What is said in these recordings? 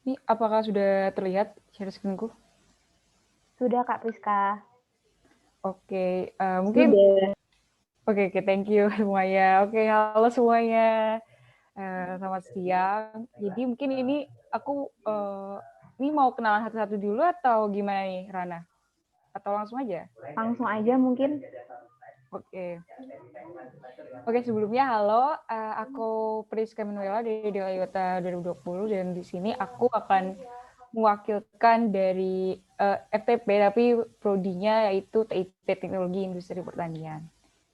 Ini apakah sudah terlihat share screen-ku? Sudah Kak Priska. Oke, mungkin oke, thank you semuanya. Oke, halo semuanya. Selamat siang. Jadi mungkin ini aku ini mau kenalan satu-satu dulu atau gimana nih, Rana? Atau langsung aja? Langsung aja mungkin. Oke. Oke, sebelumnya halo, aku Priska Manuela dari Delayota 2020 dan di sini aku akan mewakilkan dari FTP tapi prodinya yaitu TIP Teknologi Industri Pertanian.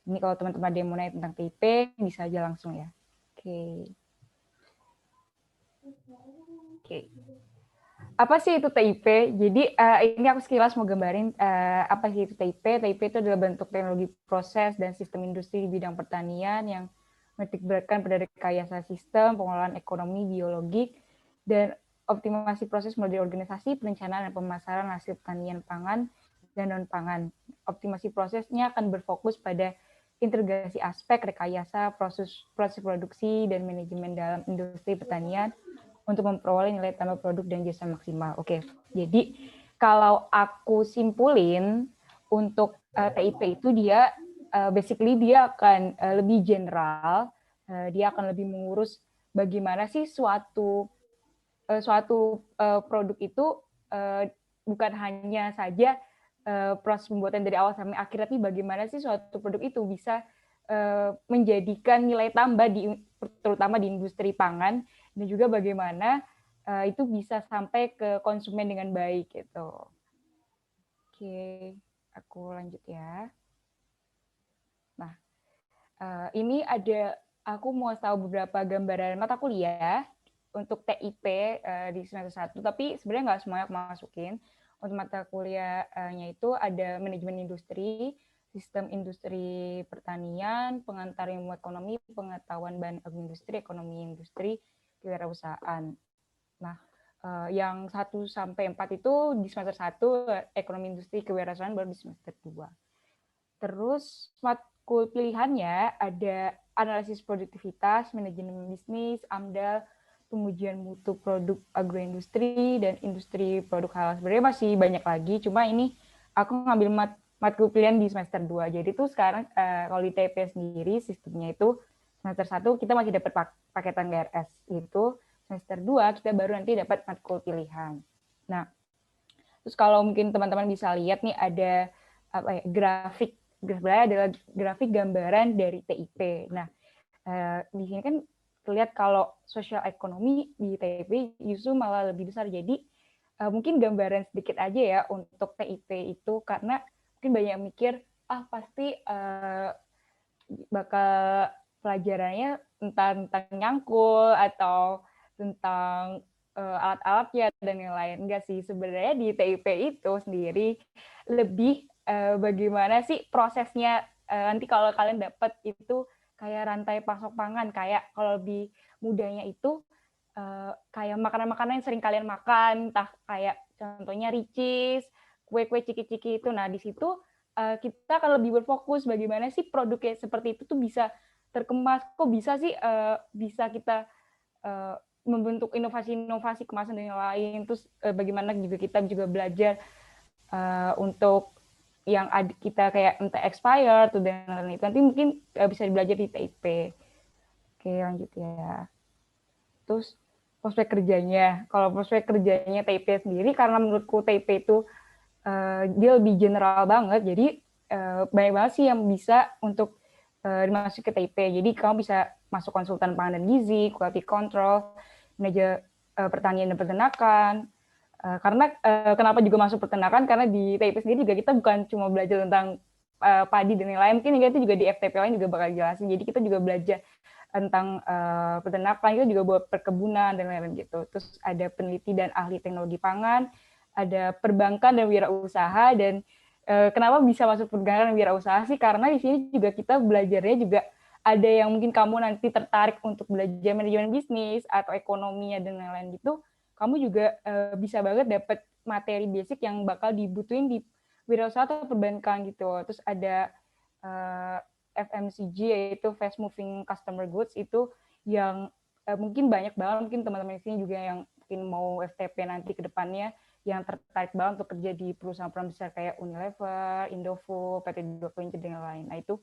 Ini kalau teman-teman ada yang mau nanya tentang TIP bisa aja langsung ya. Oke. Oke. Apa sih itu TIP? Jadi ini aku sekilas mau gambarin apa sih itu TIP. TIP itu adalah bentuk teknologi proses dan sistem industri di bidang pertanian yang menitikberatkan pada rekayasa sistem, pengelolaan ekonomi, biologik, dan optimasi proses mulai dari organisasi, perencanaan, dan pemasaran hasil pertanian pangan dan non-pangan. Optimasi prosesnya akan berfokus pada integrasi aspek rekayasa, proses produksi, dan manajemen dalam industri pertanian, untuk memperoleh nilai tambah produk dan jasa maksimal. Oke, jadi kalau aku simpulin untuk TIP itu dia basically dia akan lebih general, dia akan lebih mengurus bagaimana sih suatu produk itu bukan hanya saja proses pembuatan dari awal sampai akhir, tapi bagaimana sih suatu produk itu bisa menjadikan nilai tambah terutama di industri pangan, dan juga bagaimana itu bisa sampai ke konsumen dengan baik gitu. Oke, aku lanjut ya. Nah, ini aku mau tahu beberapa gambaran mata kuliah untuk TIP di semester 1, tapi sebenarnya nggak semuanya aku masukin. Untuk mata kuliahnya itu ada manajemen industri, sistem industri pertanian, pengantar ilmu ekonomi, pengetahuan bahan industri, ekonomi industri, kewirausahaan. Nah, yang 1 sampai 4 itu di semester 1, ekonomi industri kewirausahaan baru di semester 2. Terus matkul pilihannya ada analisis produktivitas, manajemen bisnis, AMDAL, pengujian mutu produk agroindustri, dan industri produk halal. Sebenarnya masih banyak lagi, cuma ini aku ngambil matkul pilihan di semester 2. Jadi tuh sekarang kalau di TP sendiri sistemnya itu semester 1 kita masih dapat paketan GRS itu, semester 2 kita baru nanti dapat matkul pilihan. Nah, terus kalau mungkin teman-teman bisa lihat nih ada grafik, sebenarnya adalah grafik gambaran dari TIP. Nah, di sini kan terlihat kalau sosial ekonomi di TIP justru malah lebih besar. Jadi mungkin gambaran sedikit aja ya untuk TIP itu, karena mungkin banyak yang mikir pasti bakal pelajarannya tentang nyangkul atau tentang alat-alatnya dan yang lain. Enggak sih, sebenarnya di TIP itu sendiri lebih bagaimana sih prosesnya nanti kalau kalian dapat itu kayak rantai pasok pangan, kayak kalau lebih mudahnya itu kayak makanan-makanan yang sering kalian makan, entah kayak contohnya ricis, kue-kue ciki-ciki itu. Nah, di situ kita akan lebih berfokus bagaimana sih produk kayak seperti itu tuh bisa terkemas, kok bisa sih bisa kita membentuk inovasi-inovasi kemasan dan yang lain, terus bagaimana juga kita juga belajar untuk yang kita kayak entah expired atau dan lain-lain itu nanti mungkin bisa belajar di TIP. Oke, lanjut ya. Terus prospek kerjanya, kalau prospek kerjanya TIP sendiri, karena menurutku TIP itu dia lebih general banget, jadi banyak banget sih yang bisa untuk dimasukin ke TIP. Jadi kamu bisa masuk konsultan pangan dan gizi, quality control, manajer pertanian dan peternakan. Karena kenapa juga masuk peternakan, karena di TIP sendiri juga kita bukan cuma belajar tentang padi dan yang lain, mungkin itu juga di FTP lain juga bakal jelasin. Jadi kita juga belajar tentang peternakan, itu juga buat perkebunan dan lain-lain gitu. Terus ada peneliti dan ahli teknologi pangan, ada perbankan dan wirausaha. Dan kenapa bisa masuk perbankan dan wirausaha sih? Karena di sini juga kita belajarnya juga ada yang mungkin kamu nanti tertarik untuk belajar manajemen bisnis atau ekonominya dan lain-lain gitu, kamu juga bisa banget dapat materi basic yang bakal dibutuhin di wirausaha atau perbankan gitu. Terus ada FMCG, yaitu fast moving customer goods, itu yang mungkin banyak banget, mungkin teman-teman di sini juga yang mungkin mau FTP nanti ke depannya, yang tertarik banget untuk kerja di perusahaan-perusahaan besar kayak Unilever, Indofood, PT 25 dan lain-lain. Nah itu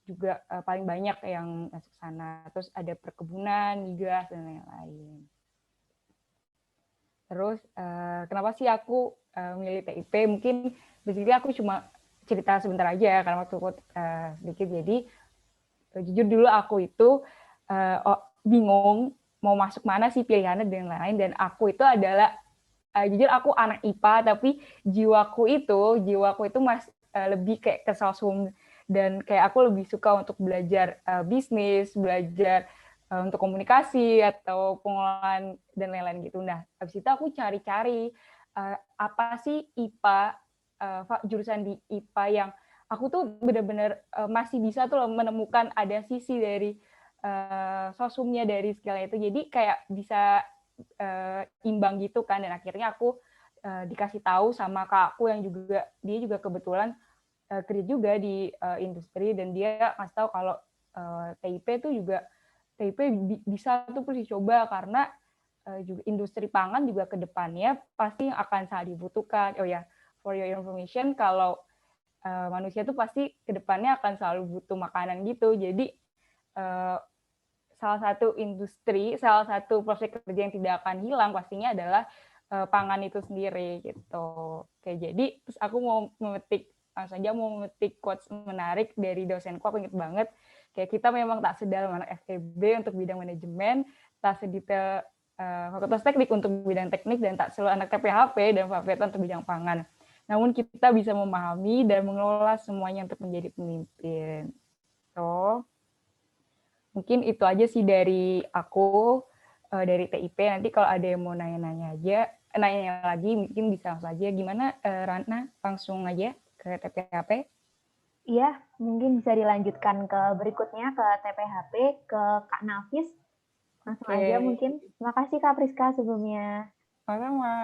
juga paling banyak yang masuk sana. Terus ada perkebunan, migas, dan lain-lain. Terus kenapa sih aku milih TIP? Mungkin basically aku cuma cerita sebentar aja karena waktu sedikit. Jadi jujur dulu aku itu bingung mau masuk mana sih pilihannya dan lain-lain. Dan aku itu adalah jujur aku anak IPA tapi jiwaku itu lebih kayak ke sosum dan kayak aku lebih suka untuk belajar bisnis, belajar untuk komunikasi atau pengelolaan dan lain-lain gitu. Nah, habis itu aku cari-cari apa sih IPA jurusan di IPA yang aku tuh benar-benar masih bisa tuh menemukan ada sisi dari sosumnya dari skillnya itu. Jadi kayak bisa imbang gitu kan, dan akhirnya aku dikasih tahu sama kakakku yang juga dia juga kebetulan kerja juga di industri, dan dia ngasih tahu kalau TIP tuh juga TIP bisa tuh perlu dicoba karena juga industri pangan juga ke depannya pasti akan sangat dibutuhkan. Oh ya, for your information, kalau manusia tuh pasti ke depannya akan selalu butuh makanan gitu. Jadi salah satu industri, salah satu proses kerja yang tidak akan hilang pastinya adalah pangan itu sendiri gitu. Oke, jadi terus aku mau memetik quotes menarik dari dosenku. Aku inget banget kayak kita memang tak sedalam anak FEB untuk bidang manajemen, tak sedetail fakultas teknik untuk bidang teknik, dan tak selalu anak TPHP dan fakultas untuk bidang pangan. Namun kita bisa memahami dan mengelola semuanya untuk menjadi pemimpin. So, mungkin itu aja sih dari aku, dari TIP. Nanti kalau ada yang mau nanya-nanya lagi, mungkin bisa langsung aja. Gimana, Rana? Langsung aja ke TPHP? Iya, mungkin bisa dilanjutkan ke berikutnya, ke TPHP, ke Kak Nafis. Langsung aja mungkin. Terima kasih Kak Priska sebelumnya. Sama-sama.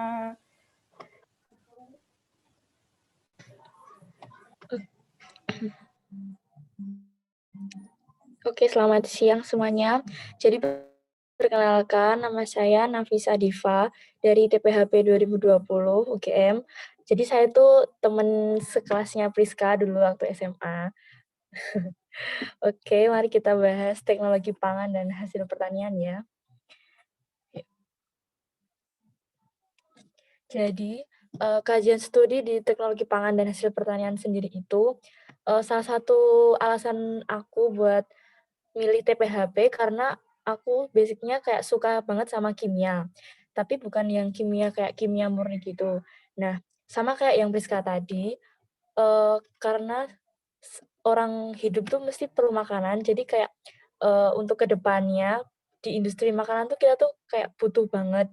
Oke, selamat siang semuanya. Jadi perkenalkan, nama saya Nafisa Diva dari TPHP 2020 UGM. Jadi saya tuh temen sekelasnya Priska dulu waktu SMA. Oke, mari kita bahas teknologi pangan dan hasil pertanian ya. Jadi, kajian studi di teknologi pangan dan hasil pertanian sendiri itu, salah satu alasan aku buat milih TPHP karena aku basic-nya kayak suka banget sama kimia, tapi bukan yang kimia kayak kimia murni gitu. Nah, sama kayak yang Priska tadi, karena orang hidup tuh mesti perlu makanan, jadi kayak, untuk kedepannya di industri makanan tuh kita tuh kayak butuh banget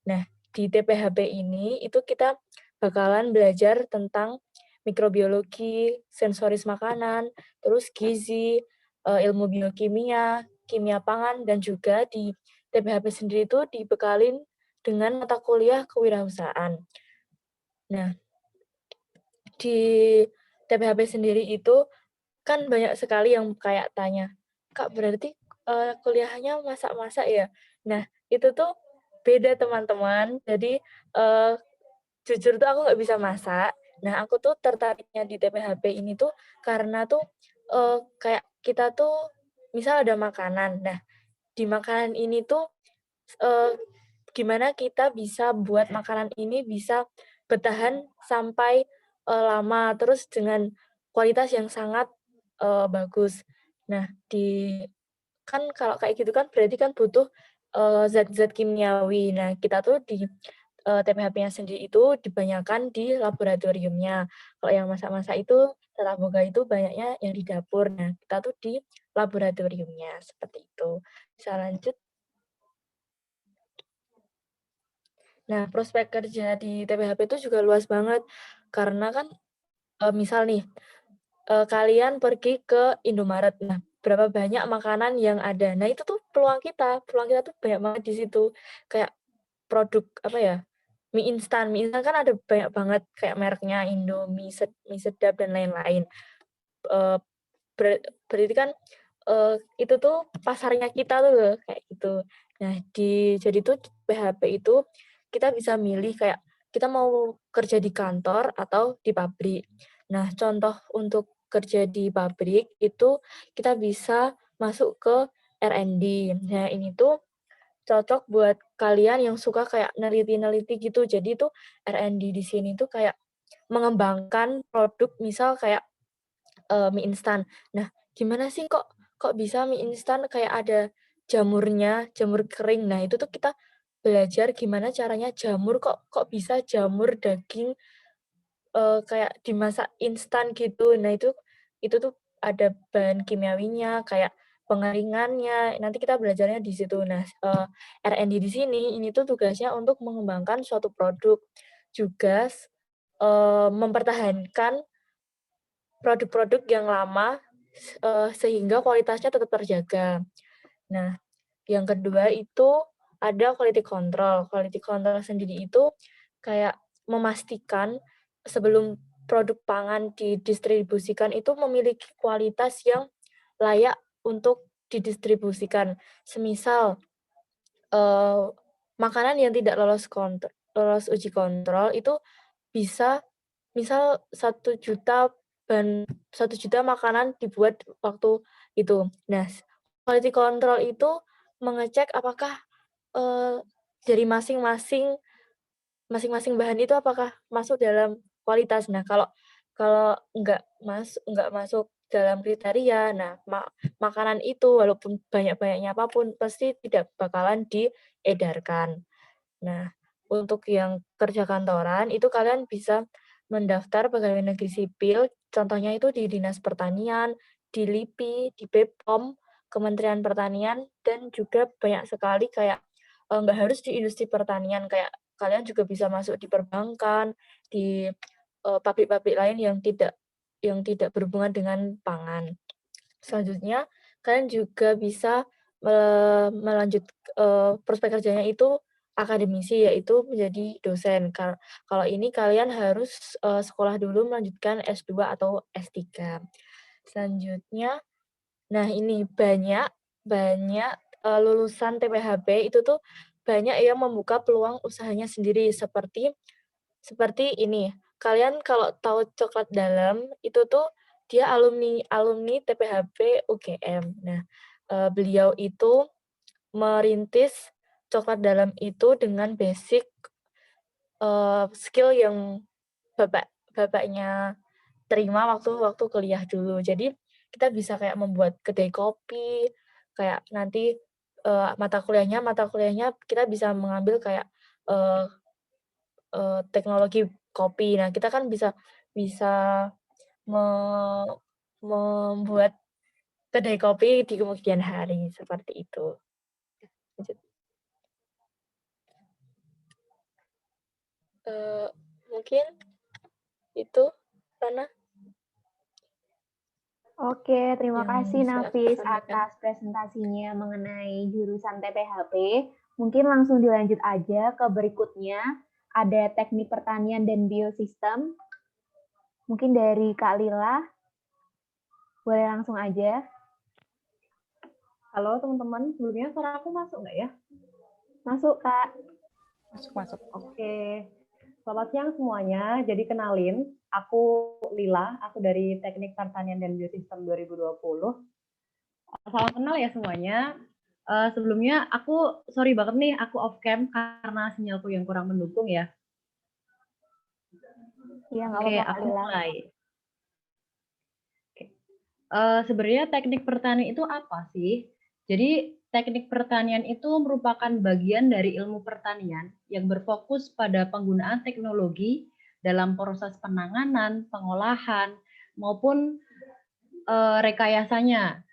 nah, di TPHP ini itu kita bakalan belajar tentang mikrobiologi, sensoris makanan, terus gizi, ilmu biokimia, kimia pangan, dan juga di TPHP sendiri itu dibekalin dengan mata kuliah kewirausahaan. Nah, di TPHP sendiri itu kan banyak sekali yang kayak tanya, "Kak, berarti, kuliahnya masak-masak ya?" Nah, itu tuh beda teman-teman. Jadi, jujur tuh aku nggak bisa masak. Nah, aku tuh tertariknya di TPHP ini tuh karena tuh, kayak kita tuh misal ada makanan, nah di makanan ini tuh, eee, gimana kita bisa buat makanan ini bisa bertahan sampai, lama, terus dengan kualitas yang sangat, bagus. Nah, kan kalau kayak gitu kan berarti kan butuh, zat-zat kimiawi. Nah, kita tuh di, TPHP-nya sendiri itu dibanyakan di laboratoriumnya. Kalau yang masak-masak itu tata boga itu banyaknya yang di dapur. Nah, kita tuh di laboratoriumnya, seperti itu. Bisa lanjut? Nah, prospek kerja di TPHP itu juga luas banget, karena kan, misal nih, kalian pergi ke Indomaret, nah berapa banyak makanan yang ada. Nah itu tuh peluang kita tuh banyak banget di situ. Kayak produk, apa ya, mie instan kan ada banyak banget kayak mereknya Indomie, Mie Sedap dan lain-lain. Eee, berarti kan itu tuh pasarnya kita tuh loh, kayak gitu. Nah, jadi tuh PHP itu kita bisa milih kayak kita mau kerja di kantor atau di pabrik. Nah, contoh untuk kerja di pabrik itu kita bisa masuk ke R&D. Nah, ini tuh cocok buat kalian yang suka kayak neliti-neliti gitu. Jadi tuh R&D di sini tuh kayak mengembangkan produk misal kayak mie instan. Nah, gimana sih kok bisa mie instan kayak ada jamurnya, jamur kering. Nah, itu tuh kita belajar gimana caranya jamur kok bisa jamur daging, kayak dimasak instan gitu. Nah, itu tuh ada bahan kimiawinya, kayak pengeringannya, nanti kita belajarnya di situ. Nah, R&D di sini, ini tuh tugasnya untuk mengembangkan suatu produk, juga mempertahankan produk-produk yang lama, sehingga kualitasnya tetap terjaga. Nah, yang kedua itu ada quality control. Quality control sendiri itu kayak memastikan sebelum produk pangan didistribusikan itu memiliki kualitas yang layak untuk didistribusikan. Semisal, eee, makanan yang tidak lolos uji kontrol itu bisa misal 1 juta 1 juta makanan dibuat waktu itu. Nah, quality control itu mengecek apakah, eee, dari masing-masing bahan itu apakah masuk dalam kualitas. Nah, kalau kalau nggak masuk dalam kriteria, nah makanan itu walaupun banyak-banyaknya apapun pasti tidak bakalan diedarkan. Nah, untuk yang kerja kantoran itu kalian bisa mendaftar pegawai negeri sipil, contohnya itu di Dinas Pertanian, di LIPI, di BPOM, Kementerian Pertanian, dan juga banyak sekali kayak, nggak harus di industri pertanian, kayak kalian juga bisa masuk di perbankan, di, pabrik-pabrik lain yang tidak berhubungan dengan pangan. Selanjutnya, kalian juga bisa melanjut prospek kerjanya itu akademisi, yaitu menjadi dosen. Kalau ini kalian harus, sekolah dulu melanjutkan S2 atau S3. Selanjutnya, nah ini banyak banyak, lulusan TPHP itu tuh banyak yang membuka peluang usahanya sendiri seperti ini, kalian kalau tahu coklat dalam, itu tuh dia alumni alumni TPHP UGM. Nah, beliau itu merintis coklat dalam itu dengan basic, skill yang bapaknya terima waktu waktu kuliah dulu. Jadi, kita bisa kayak membuat kedai kopi, kayak nanti, mata kuliahnya kita bisa mengambil kayak, eee teknologi kopi. Nah, kita kan bisa bisa me membuat kedai kopi di kemudian hari, seperti itu. Lanjut, eee, mungkin itu, Rana, Oke, terima yang kasih bisa aku Nafis sampaikan. atas presentasinya mengenai jurusan TPHP. Mungkin langsung dilanjut aja ke berikutnya. Ada teknik pertanian dan biosistem. Mungkin dari Kak Lila, boleh langsung aja. Halo teman-teman, sebelumnya suara aku masuk nggak ya? Masuk, Kak. Masuk. Oke, selamat siang semuanya. Jadi kenalin, aku Lila, aku dari Teknik Pertanian dan Biosistem 2020. Salam kenal ya semuanya. Sebelumnya aku sorry banget nih, aku off cam karena sinyalku yang kurang mendukung ya. Iya, nggak Oke, apa-apa, Kak aku Lila. mulai. Oke. Sebenarnya teknik pertanian itu apa sih? Jadi teknik pertanian itu merupakan bagian dari ilmu pertanian yang berfokus pada penggunaan teknologi dalam proses penanganan, pengolahan, maupun rekayasanya.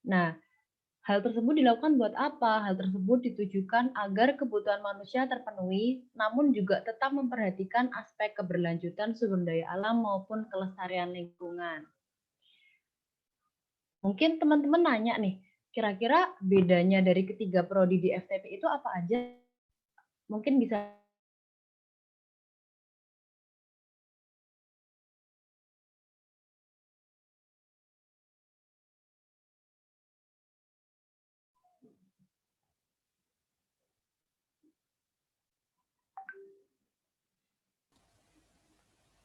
Nah, hal tersebut dilakukan buat apa? Hal tersebut ditujukan agar kebutuhan manusia terpenuhi, namun juga tetap memperhatikan aspek keberlanjutan sumber daya alam maupun kelestarian lingkungan. Mungkin teman-teman nanya nih, kira-kira bedanya dari ketiga prodi di FTP itu apa aja? Mungkin bisa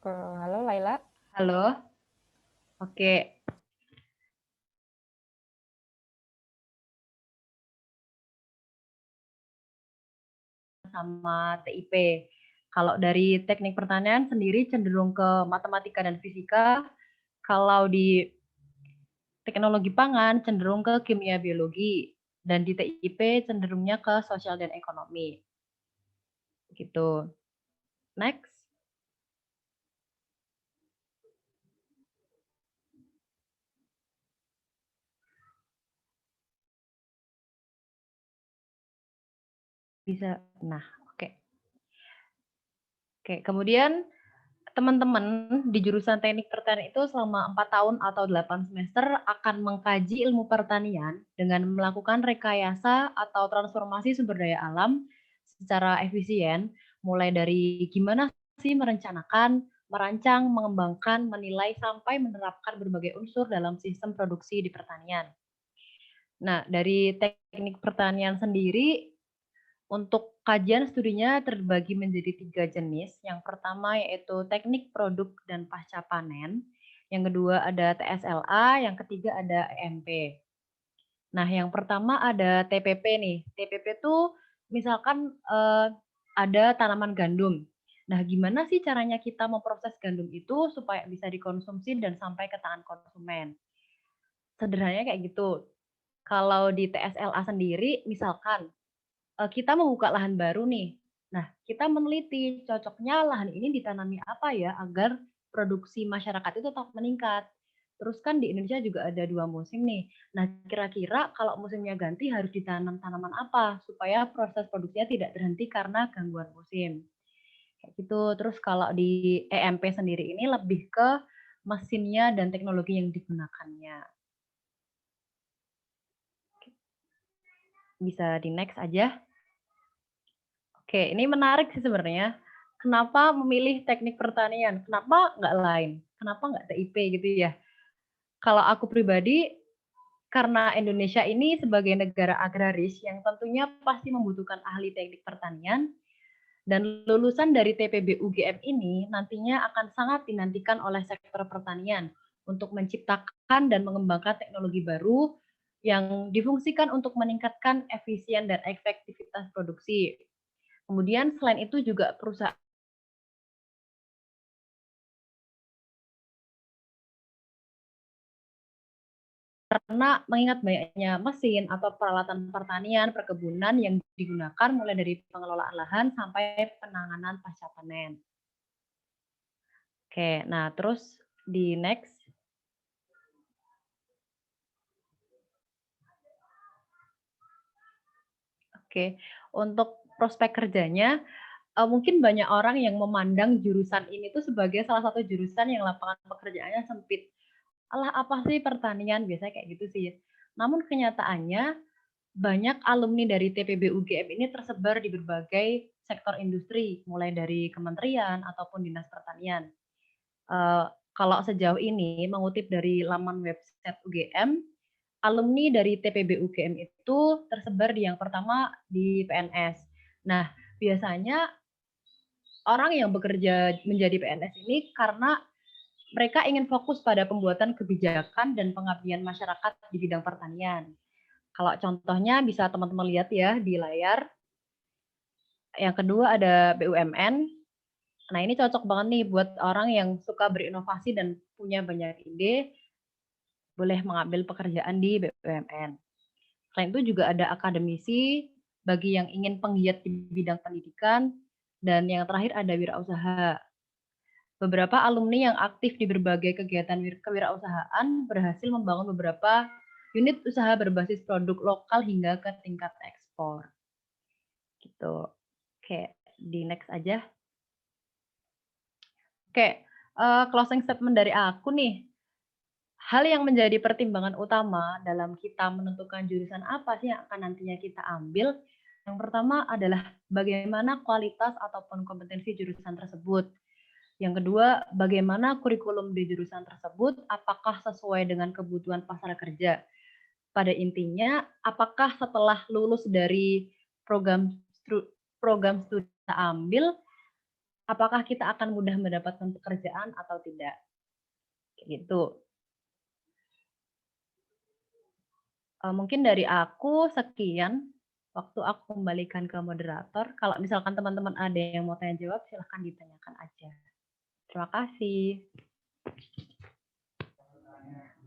Halo Laila. Halo. Oke. Sama TIP. Kalau dari teknik pertanian sendiri cenderung ke matematika dan fisika. Kalau di teknologi pangan cenderung ke kimia biologi. Dan di TIP cenderungnya ke sosial dan ekonomi. Gitu. Next. Bisa. Nah, oke. Oke, kemudian teman-teman di jurusan teknik pertanian itu selama 4 tahun atau 8 semester akan mengkaji ilmu pertanian dengan melakukan rekayasa atau transformasi sumber daya alam secara efisien, mulai dari gimana sih merencanakan, merancang, mengembangkan, menilai, sampai menerapkan berbagai unsur dalam sistem produksi di pertanian. Nah, dari teknik pertanian sendiri, untuk kajian studinya terbagi menjadi 3 jenis. Yang pertama yaitu teknik produk dan pasca panen. Yang kedua ada TSLA, yang ketiga ada EMP. Nah, yang pertama ada TPP nih. TPP itu misalkan ada tanaman gandum. Nah, gimana sih caranya kita memproses gandum itu supaya bisa dikonsumsi dan sampai ke tangan konsumen? Sederhananya kayak gitu. Kalau di TSLA sendiri, misalkan kita membuka lahan baru nih. Nah, kita meneliti cocoknya lahan ini ditanami apa ya agar produksi masyarakat itu tetap meningkat. Terus kan di Indonesia juga ada 2 musim nih. Nah, kira-kira kalau musimnya ganti harus ditanam tanaman apa supaya proses produksinya tidak terhenti karena gangguan musim. Kayak gitu. Terus kalau di EMP sendiri ini lebih ke mesinnya dan teknologi yang digunakannya. Bisa di next aja. Oke, ini menarik sih sebenarnya. Kenapa memilih teknik pertanian? Kenapa nggak lain? Kenapa nggak TIP gitu ya? Kalau aku pribadi, karena Indonesia ini sebagai negara agraris yang tentunya pasti membutuhkan ahli teknik pertanian, dan lulusan dari TPB UGM ini nantinya akan sangat dinantikan oleh sektor pertanian untuk menciptakan dan mengembangkan teknologi baru yang difungsikan untuk meningkatkan efisien dan efektivitas produksi. Kemudian selain itu juga perusahaan karena mengingat banyaknya mesin atau peralatan pertanian, perkebunan yang digunakan mulai dari pengelolaan lahan sampai penanganan pasca panen. Oke, nah terus di next. Oke, untuk prospek kerjanya, mungkin banyak orang yang memandang jurusan ini tuh sebagai salah satu jurusan yang lapangan pekerjaannya sempit. Alah apa sih pertanian? Biasanya kayak gitu sih. Namun kenyataannya banyak alumni dari TPB UGM ini tersebar di berbagai sektor industri, mulai dari kementerian ataupun dinas pertanian. Kalau sejauh ini mengutip dari laman website UGM, alumni dari TPB UGM itu tersebar di yang pertama di PNS. Nah, biasanya orang yang bekerja menjadi PNS ini karena mereka ingin fokus pada pembuatan kebijakan dan pengabdian masyarakat di bidang pertanian. Kalau contohnya bisa teman-teman lihat ya di layar. Yang kedua ada BUMN. Nah, ini cocok banget nih buat orang yang suka berinovasi dan punya banyak ide, boleh mengambil pekerjaan di BUMN. Selain itu juga ada akademisi bagi yang ingin penggiat di bidang pendidikan, dan yang terakhir ada wirausaha. Beberapa alumni yang aktif di berbagai kegiatan kewirausahaan berhasil membangun beberapa unit usaha berbasis produk lokal hingga ke tingkat ekspor. Gitu. Oke, di next aja. Oke, closing statement dari aku nih. Hal yang menjadi pertimbangan utama dalam kita menentukan jurusan apa sih yang akan nantinya kita ambil, yang pertama adalah bagaimana kualitas ataupun kompetensi jurusan tersebut. Yang kedua, bagaimana kurikulum di jurusan tersebut, apakah sesuai dengan kebutuhan pasar kerja. Pada intinya, apakah setelah lulus dari program studi kita ambil, apakah kita akan mudah mendapatkan pekerjaan atau tidak. Kayak gitu. Mungkin dari aku sekian. Waktu aku kembalikan ke moderator. Kalau misalkan teman-teman ada yang mau tanya jawab, silahkan ditanyakan aja. Terima kasih.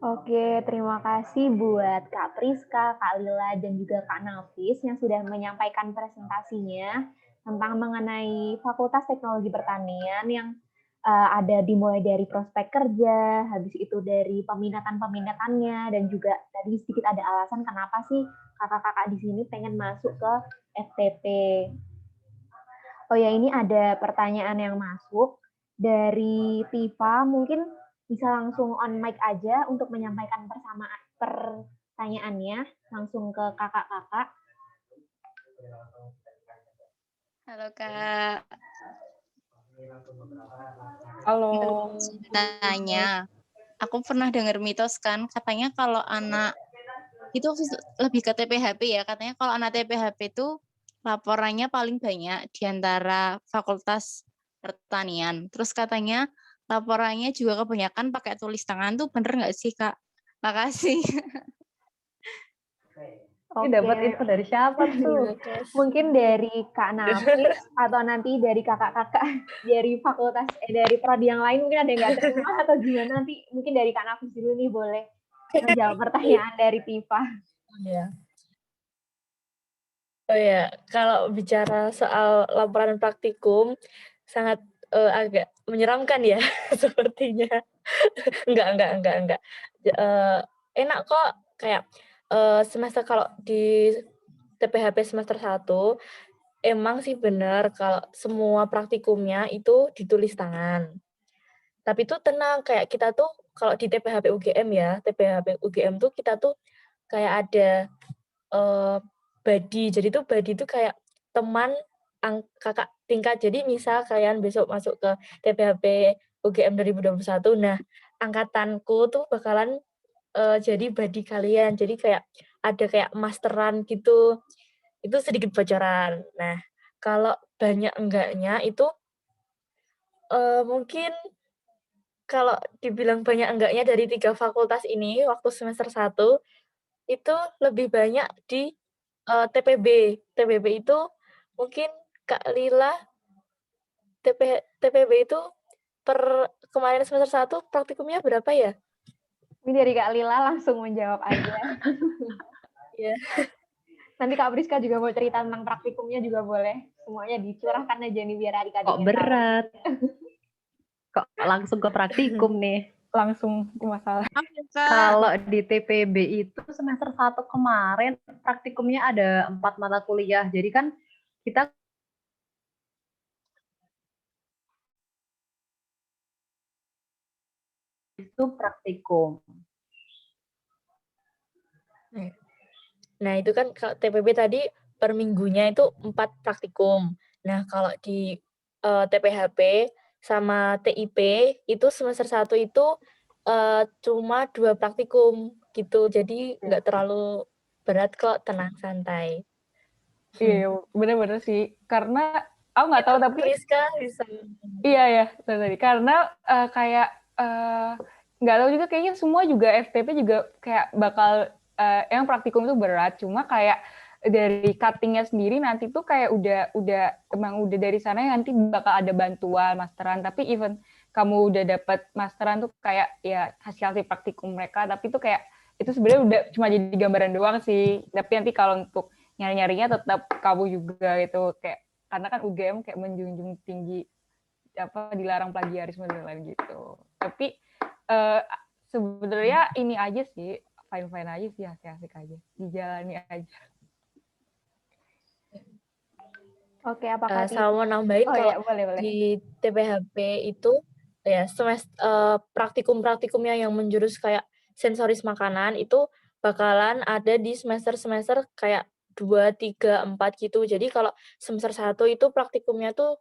Oke, terima kasih buat Kak Priska, Kak Lila, dan juga Kak Nafis yang sudah menyampaikan presentasinya tentang mengenai Fakultas Teknologi Pertanian yang ada dimulai dari prospek kerja, habis itu dari peminatan-peminatannya, dan juga tadi sedikit ada alasan kenapa sih kakak-kakak di sini pengen masuk ke FTP. Oh ya, ini ada pertanyaan yang masuk dari Tifa, mungkin bisa langsung on mic aja untuk menyampaikan pertanyaannya langsung ke kakak-kakak. Halo Kak, Halo. tanya, aku pernah dengar mitos kan, katanya kalau anak itu lebih ke TPHP ya, katanya kalau anak TPHP itu laporannya paling banyak di antara fakultas pertanian. Terus katanya laporannya juga kebanyakan pakai tulis tangan tuh bener nggak sih Kak? Makasih. Ini dapat info dari siapa tuh? Mungkin dari Kak Nafis atau nanti dari kakak-kakak dari fakultas dari prodi yang lain mungkin ada yang nggak terima atau gimana, nanti mungkin dari Kak Nafis dulu nih boleh menjawab pertanyaan dari Tifa. Ya. Oh ya, kalau bicara soal laporan praktikum sangat agak menyeramkan ya sepertinya. Enggak. Enak kok kayak semester kalau di TPHP semester 1 emang sih benar kalau semua praktikumnya itu ditulis tangan. Tapi tuh tenang, kayak kita tuh kalau di TPHP UGM ya, TPHP UGM tuh kita tuh kayak ada buddy. Jadi tuh buddy tuh kayak teman kakak tingkat. Jadi misal kalian besok masuk ke TPHP UGM 2021, nah angkatanku tuh bakalan jadi buddy kalian. Jadi kayak ada kayak masteran gitu. Itu sedikit bocoran. Nah, kalau banyak enggaknya itu mungkin kalau dibilang banyak enggaknya dari 3 fakultas ini waktu semester 1 itu lebih banyak di TPB. TPB itu mungkin Kak Lila TPB itu kemarin semester 1 praktikumnya berapa ya? Ini dari Kak Lila langsung menjawab aja. Iya. Nanti Kak Priska juga mau cerita tentang praktikumnya juga boleh. Semuanya dicurahkan aja nih biar adik-adiknya Kok berat? Kok langsung ke praktikum nih? Langsung ke masalah. Kalau di TPB itu semester 1 kemarin praktikumnya ada 4 mata kuliah. Jadi kan kita itu praktikum. Nah, itu kan kalau TPB tadi per minggunya itu 4 praktikum. Nah, kalau di TPHP sama TIP itu semester 1 itu cuma 2 praktikum gitu. Jadi nggak terlalu berat kok, tenang, santai. Iya, bener-bener sih. Karena aku nggak tahu tapi Priska bisa. iya ya tadi karena kayak nggak tahu juga kayaknya semua juga FTP juga kayak bakal yang praktikum itu berat. Cuma kayak dari cuttingnya sendiri nanti tuh kayak udah emang udah dari sana nanti bakal ada bantuan masteran. Tapi even kamu udah dapat masteran tuh kayak ya hasil praktikum mereka. Tapi tuh kayak itu sebenarnya udah cuma jadi gambaran doang sih. Tapi nanti kalau untuk nyari-nyarinya tetap kamu juga gitu kayak karena kan UGM kayak menjunjung tinggi apa dilarang plagiarisme dan lain gitu. Tapi sebenarnya ini aja sih fine aja sih, asik-asik aja, dijalani aja. Oke, apakah Sama mau nambahin kalau ya, boleh. di TPHP itu ya praktikum-praktikumnya yang menjurus kayak sensoris makanan itu bakalan ada di semester-semester kayak 2, 3, 4 gitu. Jadi kalau semester 1 itu praktikumnya tuh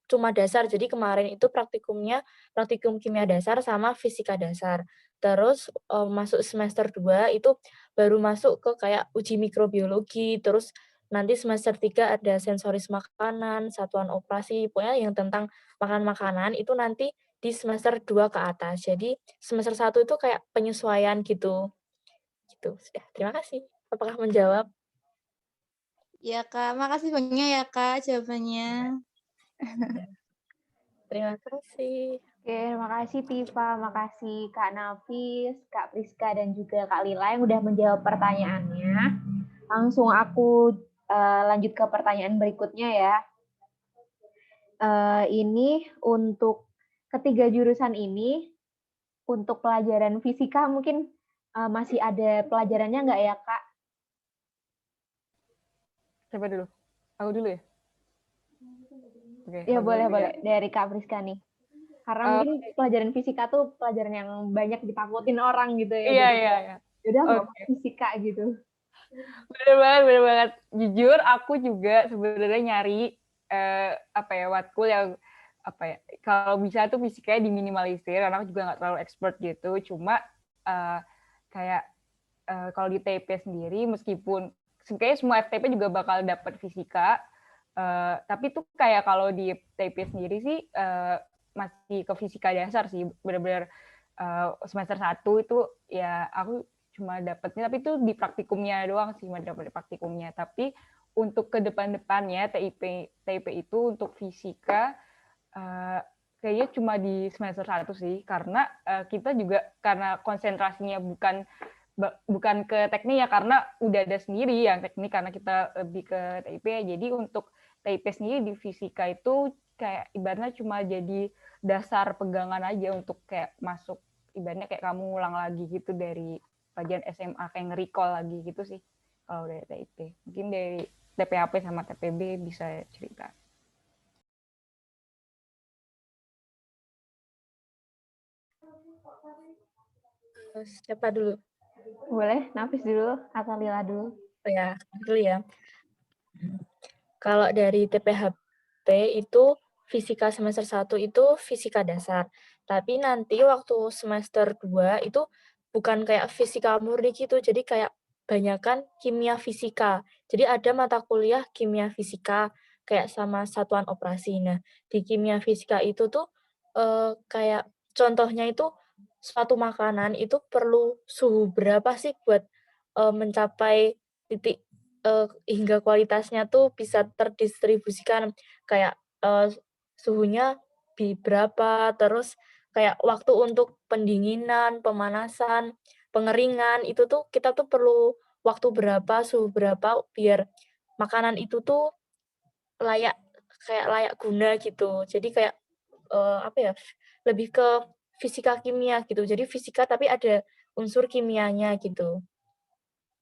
cuma dasar. Jadi kemarin itu praktikum kimia dasar sama fisika dasar. Terus masuk semester 2 itu baru masuk ke kayak uji mikrobiologi, terus nanti semester 3 ada sensoris makanan, satuan operasi, pokoknya yang tentang makanan-makanan itu nanti di semester 2 ke atas. Jadi semester 1 itu kayak penyesuaian gitu. Gitu. Sudah, terima kasih. Apakah menjawab? Ya Kak, makasih banyak ya Kak jawabannya. Terima kasih. Oke, terima kasih Tifa, makasih Kak Nafis, Kak Priska, dan juga Kak Lila yang udah menjawab pertanyaannya. Langsung aku lanjut ke pertanyaan berikutnya ya. Ini untuk ketiga jurusan ini, untuk pelajaran fisika mungkin masih ada pelajarannya nggak ya Kak? Siapa dulu? Aku dulu ya? Oke, Ya aku boleh dulu ya. boleh dari Kak Priska nih. Karena mungkin pelajaran fisika tuh pelajaran yang banyak ditakutin orang gitu ya. Iya, Jadi iya, iya. udah nggak Oke. mau fisika gitu. Bener banget, bener banget. Jujur, aku juga sebenarnya nyari apa ya, matkul yang apa ya, kalau bisa tuh fisikanya diminimalisir, karena aku juga nggak terlalu expert gitu. Cuma kayak kalau di TIP sendiri, meskipun kayaknya semua FTP juga bakal dapat fisika, tapi tuh kayak kalau di TIP sendiri sih masih ke fisika dasar sih, bener-bener semester 1 itu ya aku cuma dapetnya, tapi itu di praktikumnya doang sih, cuma dapet di praktikumnya. Tapi untuk ke depan-depannya TIP itu untuk fisika kayaknya cuma di semester 1 sih, karena kita juga karena konsentrasinya bukan ke teknik ya, karena udah ada sendiri yang teknik karena kita lebih ke TIP. Jadi untuk TIP sendiri di fisika itu kayak ibaratnya cuma jadi dasar pegangan aja untuk kayak masuk, ibaratnya kayak kamu ulang lagi gitu dari pelajaran SMA, kayak nge-recall lagi gitu sih kalau dari TIP. Mungkin dari TPHP sama TPB bisa cerita. Siapa dulu? Boleh Nafis dulu atau Lila dulu? Oh ya, dulu ya. Kalau dari TPHP itu fisika semester 1 itu fisika dasar. Tapi nanti waktu semester 2 itu bukan kayak fisika murni gitu, jadi kayak banyakan kimia fisika. Jadi ada mata kuliah kimia fisika kayak sama satuan operasi. Nah, di kimia fisika itu tuh kayak contohnya itu suatu makanan itu perlu suhu berapa sih buat mencapai titik hingga kualitasnya tuh bisa terdistribusikan kayak, suhunya berapa, terus kayak waktu untuk pendinginan, pemanasan, pengeringan, itu tuh kita tuh perlu waktu berapa, suhu berapa, biar makanan itu tuh layak kayak layak guna gitu. Jadi kayak, apa ya, lebih ke fisika kimia gitu. Jadi fisika tapi ada unsur kimianya gitu,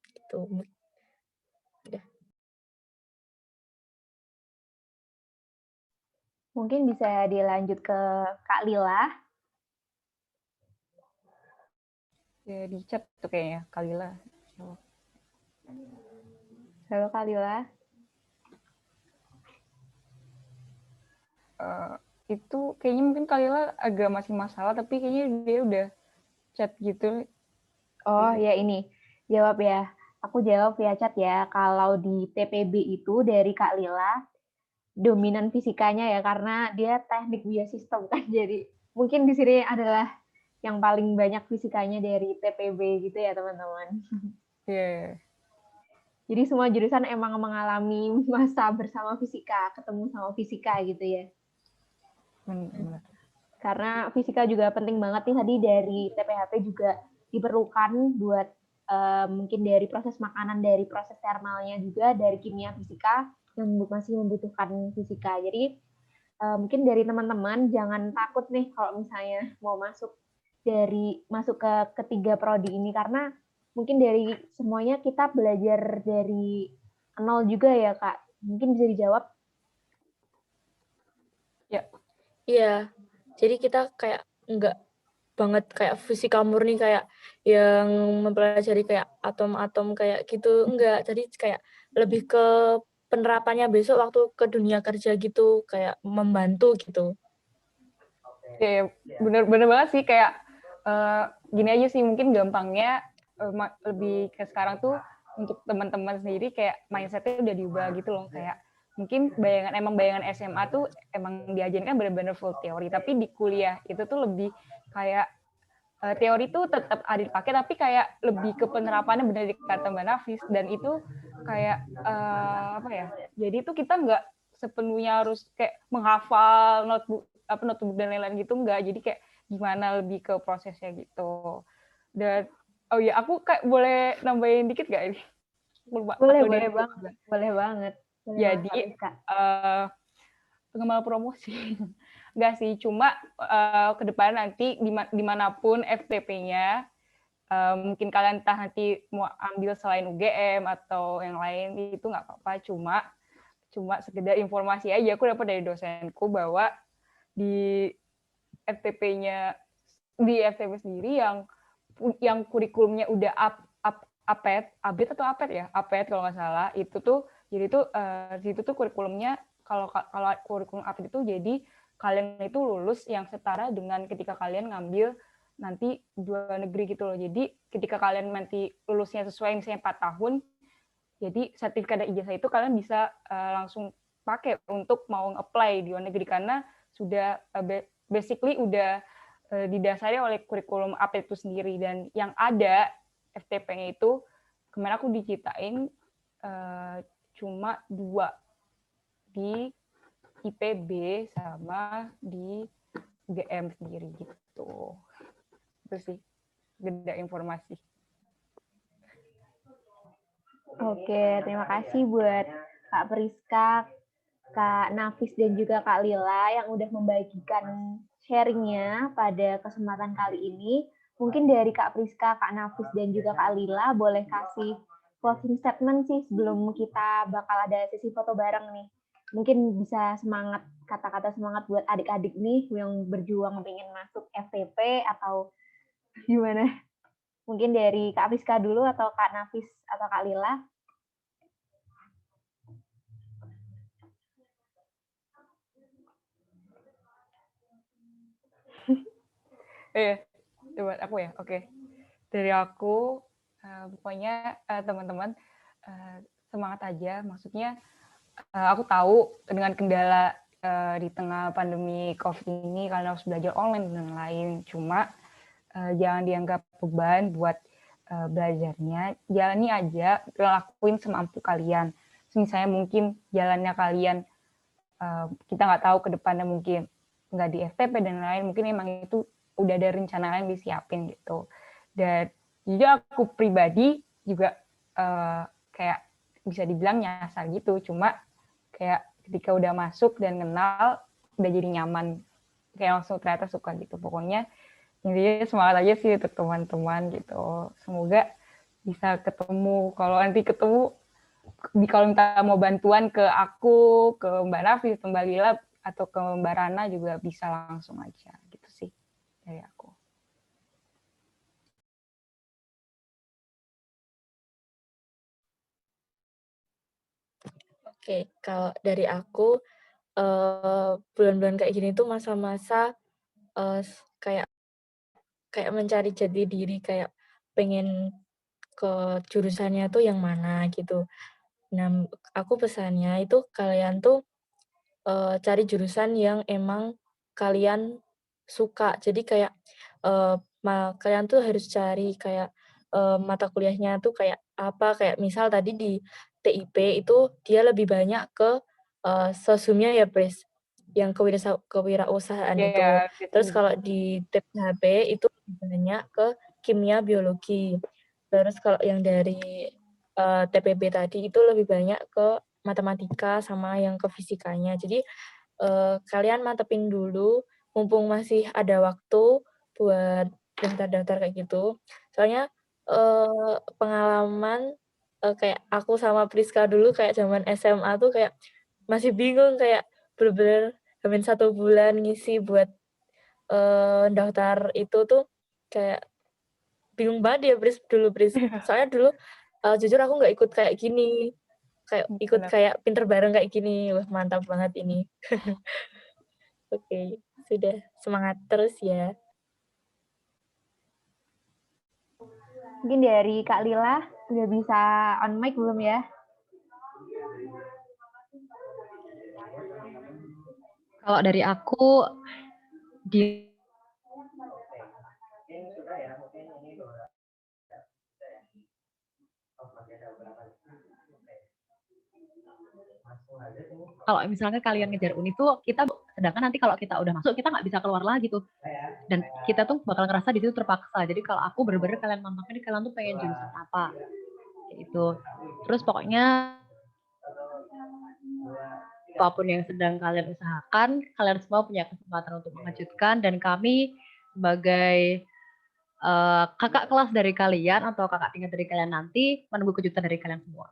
gitu. Udah. Mungkin bisa dilanjut ke Kak Lila. Ya di chat tuh kayaknya Kalila. Halo Kak Lila. Itu kayaknya mungkin Kalila agak masih masalah, tapi kayaknya dia udah chat gitu. Oh ya ini, jawab ya. Aku jawab via chat ya. Kalau di TPB itu dari Kak Lila, dominan fisikanya ya, karena dia teknik biosistem kan. Jadi mungkin di sini adalah yang paling banyak fisikanya dari TPB gitu ya teman-teman. Iya. Jadi semua jurusan emang mengalami masa bersama fisika, ketemu sama fisika gitu ya. Benar. Karena fisika juga penting banget nih, tadi dari TPHP juga diperlukan buat mungkin dari proses makanan, dari proses thermalnya juga, dari kimia fisika yang masih membutuhkan fisika. Jadi mungkin dari teman-teman jangan takut nih kalau misalnya mau masuk ke ketiga prodi ini, karena mungkin dari semuanya kita belajar dari nol juga ya Kak. Mungkin bisa dijawab. Ya. Iya, jadi kita kayak enggak banget kayak fisika murni kayak yang mempelajari kayak atom-atom kayak gitu, enggak. Jadi kayak lebih ke penerapannya besok waktu ke dunia kerja gitu, kayak membantu gitu. Ya, bener banget sih, kayak gini aja sih, mungkin gampangnya lebih ke sekarang tuh untuk teman-teman sendiri kayak mindsetnya udah diubah gitu loh, kayak mungkin bayangan SMA tuh emang diajarin kan benar-benar full teori, tapi di kuliah itu tuh lebih kayak teori tuh tetap ada dipakai, tapi kayak lebih ke penerapannya, benar kata Mbak Nafis, dan itu kayak apa ya, jadi itu kita nggak sepenuhnya harus kayak menghafal notebook dan lain-lain gitu, nggak, jadi kayak gimana lebih ke prosesnya gitu. Dan oh ya, aku kayak boleh nambahin dikit gak ini? Lupa. Boleh, Atau boleh dari banget. Boleh banget. Boleh banget, jadi Kak Rizka. pengamal promosi. Enggak sih, cuma ke depan nanti dimanapun FTP-nya, mungkin kalian entah nanti mau ambil selain UGM atau yang lain, itu nggak apa-apa, cuma sekedar informasi aja aku dapat dari dosenku bahwa di FTP-nya di FTP sendiri yang kurikulumnya udah update atau update kalau nggak salah, itu tuh jadi tuh di situ tuh kurikulumnya, kalau kurikulum update itu jadi kalian itu lulus yang setara dengan ketika kalian ngambil nanti di luar negeri gitu loh. Jadi ketika kalian nanti lulusnya sesuai misalnya 4 tahun, jadi sertifikat dan ijazah itu kalian bisa langsung pakai untuk mau apply di luar negeri, karena sudah basically udah didasari oleh kurikulum update itu sendiri. Dan yang ada FTP-nya itu kemarin aku diceritain cuma 2 di IPB sama di UGM sendiri gitu. Itu sih beda informasi. Oke, terima kasih buat Kak Priska, Kak Nafis, dan juga Kak Lila yang udah membagikan sharingnya pada kesempatan kali ini. Mungkin dari Kak Priska, Kak Nafis, dan juga Kak Lila boleh kasih closing statement sih sebelum kita bakal ada sesi foto bareng nih. Mungkin bisa semangat, kata-kata semangat buat adik-adik nih yang berjuang pengen masuk FTP atau gimana? Mungkin dari Kak Priska dulu atau Kak Nafis atau Kak Lila. Buat aku ya, oke. Dari aku, pokoknya teman-teman semangat aja. Maksudnya aku tahu dengan kendala di tengah pandemi COVID ini kalian harus belajar online dan lain. Cuma jangan dianggap beban buat belajarnya. Jalani aja, lakuin semampu kalian. Misalnya mungkin jalannya kalian kita nggak tahu ke depannya, mungkin nggak di FTP dan lain, mungkin emang itu udah ada rencana lain disiapin gitu. Dan juga aku pribadi juga kayak bisa dibilang nyasar gitu, cuma kayak ketika udah masuk dan kenal udah jadi nyaman, kayak langsung ternyata suka gitu. Pokoknya intinya semangat aja sih untuk teman-teman gitu. Semoga bisa ketemu, kalau nanti ketemu kalau minta mau bantuan ke aku, ke Mbak Nafis, ke Mbak Lila, atau ke Mbak Rana juga bisa langsung aja gitu sih dari aku. Oke, kalau dari aku bulan-bulan kayak gini tuh masa-masa kayak mencari jati diri, kayak pengen ke jurusannya tuh yang mana gitu. Nah, aku pesannya itu kalian tuh cari jurusan yang emang kalian suka. Jadi kayak kalian tuh harus cari kayak mata kuliahnya tuh kayak apa, kayak misal tadi di TIP itu dia lebih banyak ke sosumnya ya, Pris, yang kewirausahaan itu. Ya, Terus kalau di TPHP itu lebih banyak ke kimia biologi. Terus kalau yang dari TPB tadi itu lebih banyak ke matematika sama yang ke fisikanya. Jadi kalian mantepin dulu mumpung masih ada waktu buat daftar-daftar kayak gitu. Soalnya pengalaman kayak aku sama Priska dulu kayak zaman SMA tuh kayak masih bingung, kayak bener-bener hamin 1 bulan ngisi buat daftar itu tuh kayak bingung banget ya Pris. Soalnya dulu jujur aku nggak ikut kayak gini, kayak ikut benar. kayak pinter bareng kayak gini. Wah, mantap banget ini. Oke, sudah. Semangat terus ya. Mungkin dari Kak Lila. Udah bisa on mic belum ya? Kalau dari aku di kalau misalnya kalian ngejar uni tuh kita, sedangkan nanti kalau kita udah masuk kita nggak bisa keluar lagi tuh, dan kita tuh bakal ngerasa di situ terpaksa. Jadi kalau aku bener-bener kalian mantapin kalian tuh pengen jurusan apa itu, terus pokoknya apapun yang sedang kalian usahakan, kalian semua punya kesempatan untuk mengejutkan, dan kami sebagai kakak kelas dari kalian atau kakak tingkat dari kalian nanti menunggu kejutan dari kalian semua.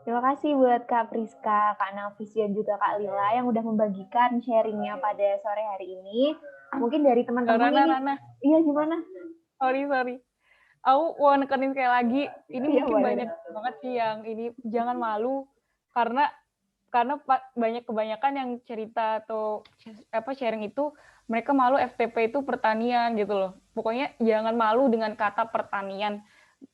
Terima kasih buat Kak Priska, Kak Nafis, dan juga Kak Lila yang udah membagikan sharingnya pada sore hari ini. Mungkin dari teman-teman ini, Rana. iya gimana? Sorry. Aku mau nekenin sekali lagi, ini Iya, mungkin boleh. banyak banget sih yang ini, jangan malu, karena kebanyakan yang cerita atau sharing itu, mereka malu FTP itu pertanian gitu loh. Pokoknya jangan malu dengan kata pertanian.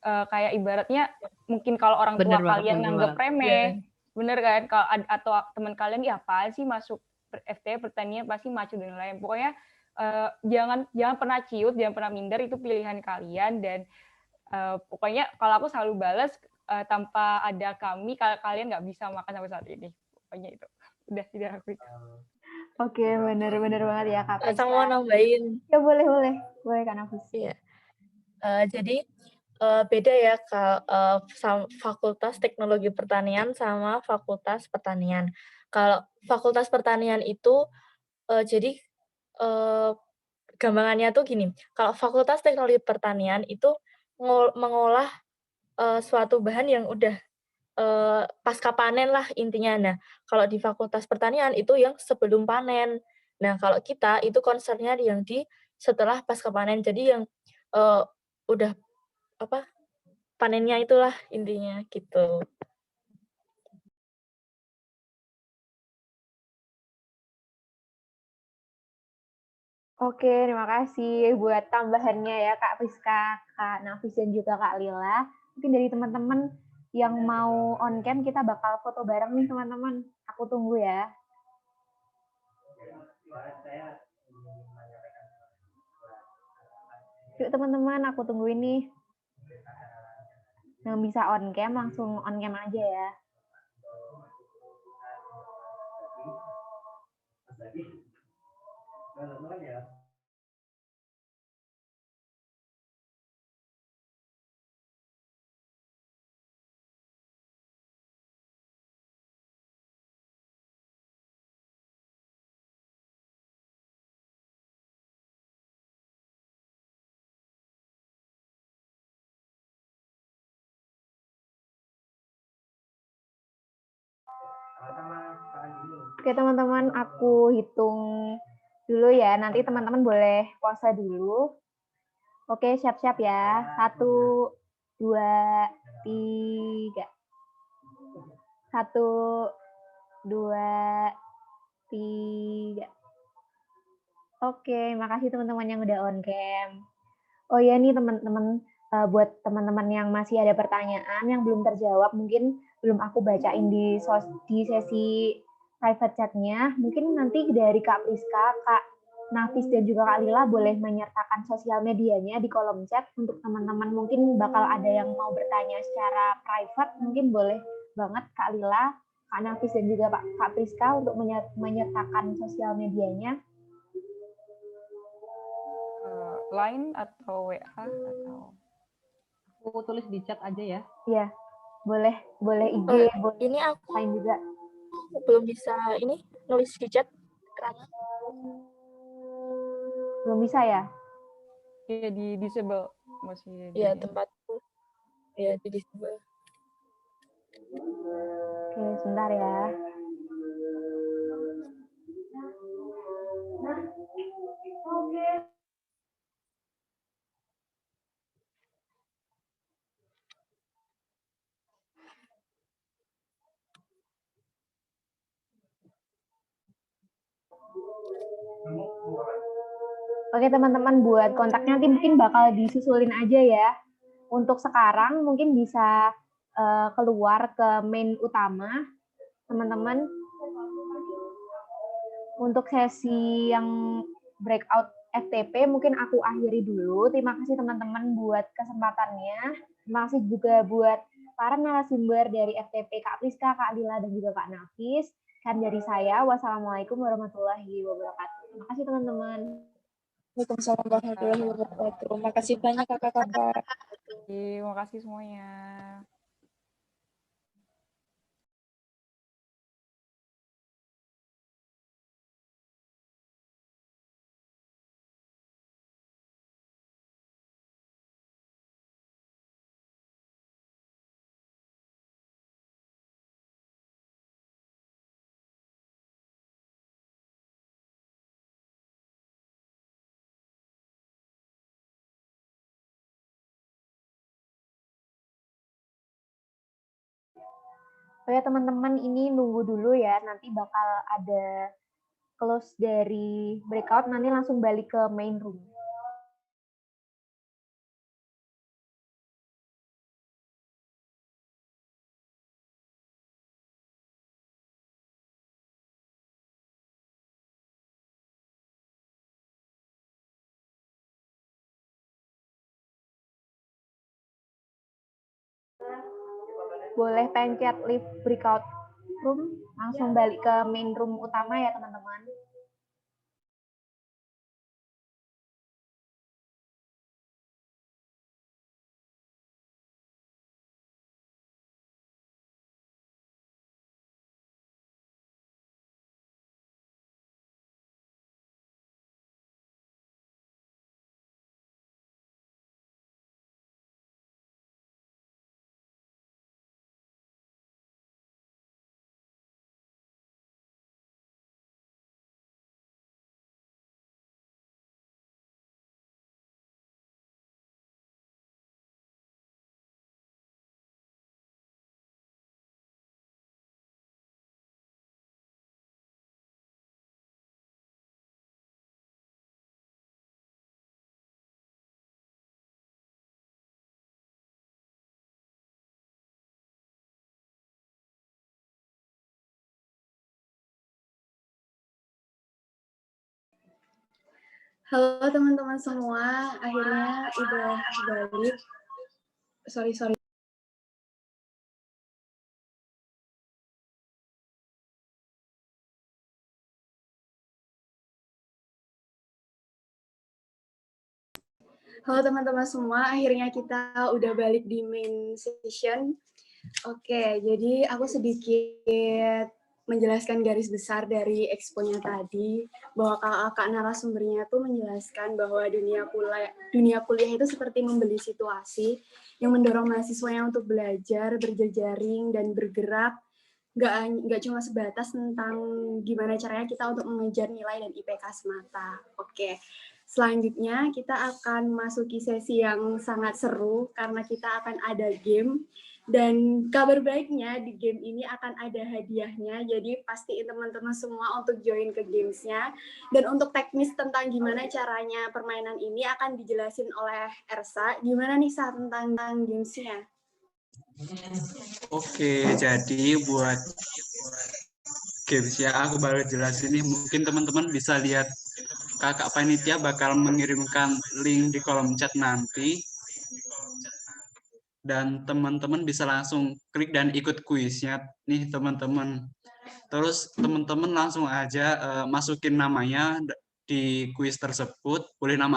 Kayak ibaratnya mungkin kalau orang tua kalian nganggep remeh, bener kan? Kalau atau teman kalian, ya apa sih masuk FTP pertanian pasti macu dan lain. Pokoknya jangan pernah ciut, jangan pernah minder, itu pilihan kalian. Dan pokoknya kalau aku selalu balas, tanpa ada kami kalian nggak bisa makan sampai saat ini. Pokoknya itu udah tidak aku. Oke, bener banget ya Kak Priska. Sama mau nambahin. Ya boleh Kak Nafis. Iya. Jadi beda ya Fakultas Teknologi Pertanian sama Fakultas Pertanian. Kalau Fakultas Pertanian itu jadi gampangannya tuh gini, kalau Fakultas Teknologi Pertanian itu mengolah suatu bahan yang udah pasca panen lah intinya. Nah, kalau di Fakultas Pertanian itu yang sebelum panen. Nah, kalau kita itu concern-nya yang di setelah pasca panen. Jadi yang udah panennya itulah intinya gitu. Oke, terima kasih buat tambahannya ya Kak Priska, Kak Nafis, dan juga Kak Lila. Mungkin dari teman-teman yang mau on cam kita bakal foto bareng nih teman-teman. Aku tunggu ya. Yuk teman-teman, aku tunggu ini. Yang bisa on cam langsung on cam aja ya. Oke teman-teman, aku hitung dulu ya. Nanti teman-teman boleh pause dulu. Oke, siap-siap ya. 1, 2, 3. 1, 2, 3. Oke, makasih teman-teman yang udah on cam. Oh ya nih teman-teman, buat teman-teman yang masih ada pertanyaan yang belum terjawab, mungkin belum aku bacain di sesi private chat-nya. Mungkin nanti dari Kak Priska, Kak Nafis, dan juga Kak Lila boleh menyertakan sosial medianya di kolom chat untuk teman-teman. Mungkin bakal ada yang mau bertanya secara private, mungkin boleh banget Kak Lila, Kak Nafis, dan juga Kak Priska untuk menyertakan sosial medianya. Line atau WA atau Aku tulis di chat aja ya. Iya, boleh IG, boleh Ini aku lain juga. belum bisa ini nulis di chat karena Belum bisa ya? ya di disable masih. ya tempatku ya di disable. Oke, sebentar ya. Oke teman-teman, buat kontaknya nanti mungkin bakal disusulin aja ya. Untuk sekarang mungkin bisa keluar ke main utama, teman-teman. Untuk sesi yang breakout FTP mungkin aku akhiri dulu. Terima kasih teman-teman buat kesempatannya. Terima kasih juga buat para narasumber dari FTP, Kak Priska, Kak Lila, dan juga Kak Nafis. Kan dari saya, wassalamualaikum warahmatullahi wabarakatuh. Terima kasih teman-teman. Waalaikumsalam warahmatullahi wabarakatuh. Makasih banyak kakak-kakak. Terima kasih semuanya. Oh ya teman-teman, ini nunggu dulu ya, nanti bakal ada close dari breakout, nanti langsung balik ke main room. Boleh pencet live breakout room, langsung balik ke main room utama ya teman-teman. Halo teman-teman semua, akhirnya udah balik. Sorry. Halo teman-teman semua, akhirnya kita udah balik di main session. Oke, jadi aku sedikit menjelaskan garis besar dari expo-nya tadi, bahwa kakak narasumbernya tuh menjelaskan bahwa dunia kuliah itu seperti membeli situasi yang mendorong mahasiswanya untuk belajar, berjejaring, dan bergerak, nggak cuma sebatas tentang gimana caranya kita untuk mengejar nilai dan IPK semata. Oke, selanjutnya kita akan masuki sesi yang sangat seru karena kita akan ada game. Dan kabar baiknya di game ini akan ada hadiahnya, jadi pastiin teman-teman semua untuk join ke gamesnya. Dan untuk teknis tentang gimana caranya permainan ini akan dijelasin oleh Ersa. Gimana nih Sa tentang gamesnya? Oke, jadi buat gamesnya aku baru jelasin nih, mungkin teman-teman bisa lihat kakak panitia bakal mengirimkan link di kolom chat nanti. Dan teman-teman bisa langsung klik dan ikut kuisnya nih teman-teman. Terus teman-teman langsung aja masukin namanya di kuis tersebut, boleh nama